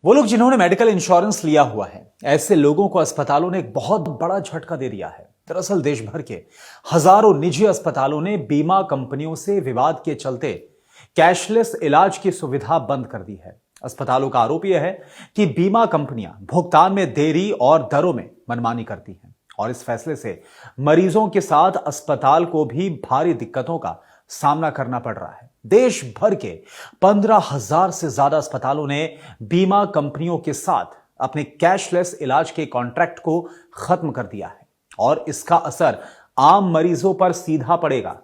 वो लोग जिन्होंने मेडिकल इंश्योरेंस लिया हुआ है, ऐसे लोगों को अस्पतालों ने एक बहुत बड़ा झटका दे दिया है। दरअसल देश भर के हजारों निजी अस्पतालों ने बीमा कंपनियों से विवाद के चलते कैशलेस इलाज की सुविधा बंद कर दी है। अस्पतालों का आरोप यह है कि बीमा कंपनियां भुगतान में देरी और दरों में मनमानी करती हैं और इस फैसले से मरीजों के साथ अस्पताल को भी भारी दिक्कतों का सामना करना पड़ रहा है। देश भर के 15,000 से ज्यादा अस्पतालों ने बीमा कंपनियों के साथ अपने कैशलेस इलाज के कॉन्ट्रैक्ट को खत्म कर दिया है और इसका असर आम मरीजों पर सीधा पड़ेगा,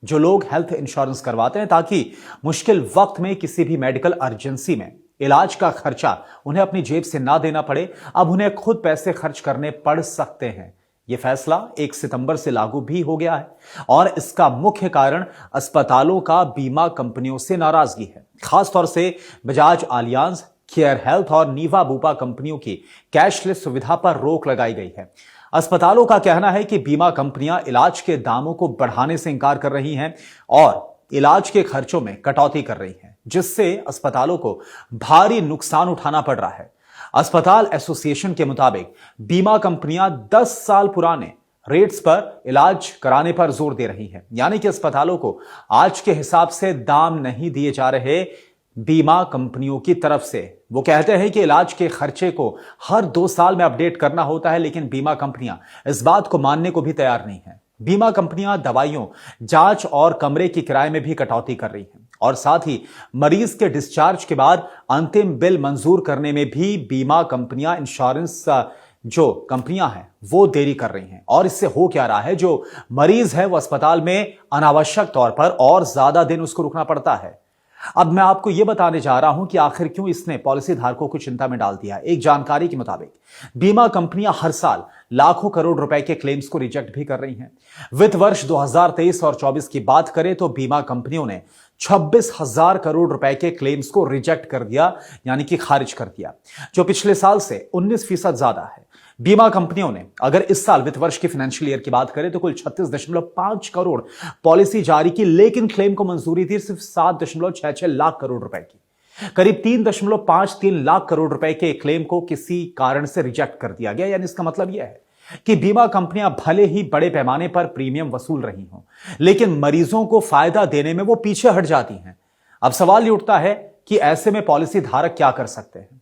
जो लोग हेल्थ इंश्योरेंस करवाते हैं ताकि मुश्किल वक्त में किसी भी मेडिकल अर्जेंसी में इलाज का खर्चा उन्हें अपनी जेब से ना देना पड़े। अब उन्हें खुद पैसे खर्च करने पड़ सकते हैं। यह फैसला 1 सितंबर से लागू भी हो गया है और इसका मुख्य कारण अस्पतालों का बीमा कंपनियों से नाराजगी है। खासतौर से बजाज आलियांज, केयर हेल्थ और नीवा बूपा कंपनियों की कैशलेस सुविधा पर रोक लगाई गई है। अस्पतालों का कहना है कि बीमा कंपनियां इलाज के दामों को बढ़ाने से इंकार कर रही हैं और इलाज के खर्चों में कटौती कर रही हैं, जिससे अस्पतालों को भारी नुकसान उठाना पड़ रहा है। अस्पताल एसोसिएशन के मुताबिक बीमा कंपनियां 10 साल पुराने रेट्स पर इलाज कराने पर जोर दे रही हैं, यानी कि अस्पतालों को आज के हिसाब से दाम नहीं दिए जा रहे बीमा कंपनियों की तरफ से। वो कहते हैं कि इलाज के खर्चे को हर 2 साल में अपडेट करना होता है, लेकिन बीमा कंपनियां इस बात को मानने को भी तैयार नहीं है। बीमा कंपनियां दवाइयों, जांच और कमरे की किराए में भी कटौती कर रही हैं और साथ ही मरीज के डिस्चार्ज के बाद अंतिम बिल मंजूर करने में भी बीमा कंपनियां, इंश्योरेंस जो कंपनियां हैं वो देरी कर रही हैं। और इससे हो क्या रहा है, जो मरीज है वो अस्पताल में अनावश्यक तौर पर और ज्यादा दिन उसको रुकना पड़ता है। अब मैं आपको यह बताने जा रहा हूं कि आखिर क्यों इसने पॉलिसी धारकों को चिंता में डाल दिया है। एक जानकारी के मुताबिक बीमा कंपनियां हर साल लाखों करोड़ रुपए के क्लेम्स को रिजेक्ट भी कर रही हैं। वित्त वर्ष 2023 और 24 की बात करें तो बीमा कंपनियों ने 26,000 करोड़ रुपए के क्लेम्स को रिजेक्ट कर दिया, यानी कि खारिज कर दिया, जो पिछले साल से 19% ज्यादा है। बीमा कंपनियों ने अगर इस साल वित्त वर्ष की फाइनेंशियल ईयर की बात करें तो कुल 36.5 करोड़ पॉलिसी जारी की, लेकिन क्लेम को मंजूरी थी सिर्फ 7.66 लाख करोड़ रुपए की। करीब 3.53 लाख करोड़ रुपए के क्लेम को किसी कारण से रिजेक्ट कर दिया गया। यानी इसका मतलब यह है कि बीमा कंपनियां भले ही बड़े पैमाने पर प्रीमियम वसूल रही हों, लेकिन मरीजों को फायदा देने में वो पीछे हट जाती हैं। अब सवाल ये उठता है कि ऐसे में पॉलिसी धारक क्या कर सकते हैं।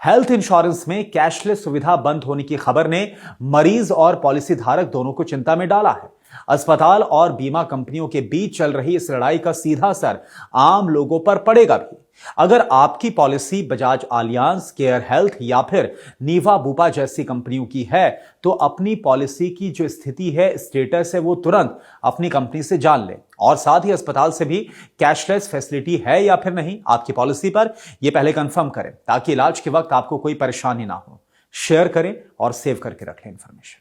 हेल्थ इंश्योरेंस में कैशलेस सुविधा बंद होने की खबर ने मरीज और पॉलिसी धारक दोनों को चिंता में डाला है। अस्पताल और बीमा कंपनियों के बीच चल रही इस लड़ाई का सीधा असर आम लोगों पर पड़ेगा भी। अगर आपकी policy Bajaj Allianz, care health या फिर नीवा बूपा जैसी कंपनियों की है तो अपनी पॉलिसी की जो स्थिति है, स्टेटस है, वो तुरंत अपनी कंपनी से जान लें और साथ ही अस्पताल से भी कैशलेस फैसिलिटी है या फिर नहीं आपकी पॉलिसी पर, यह पहले कंफर्म करें ताकि इलाज के वक्त आपको कोई परेशानी ना हो। शेयर करें और सेव करके रखें इंफॉर्मेशन।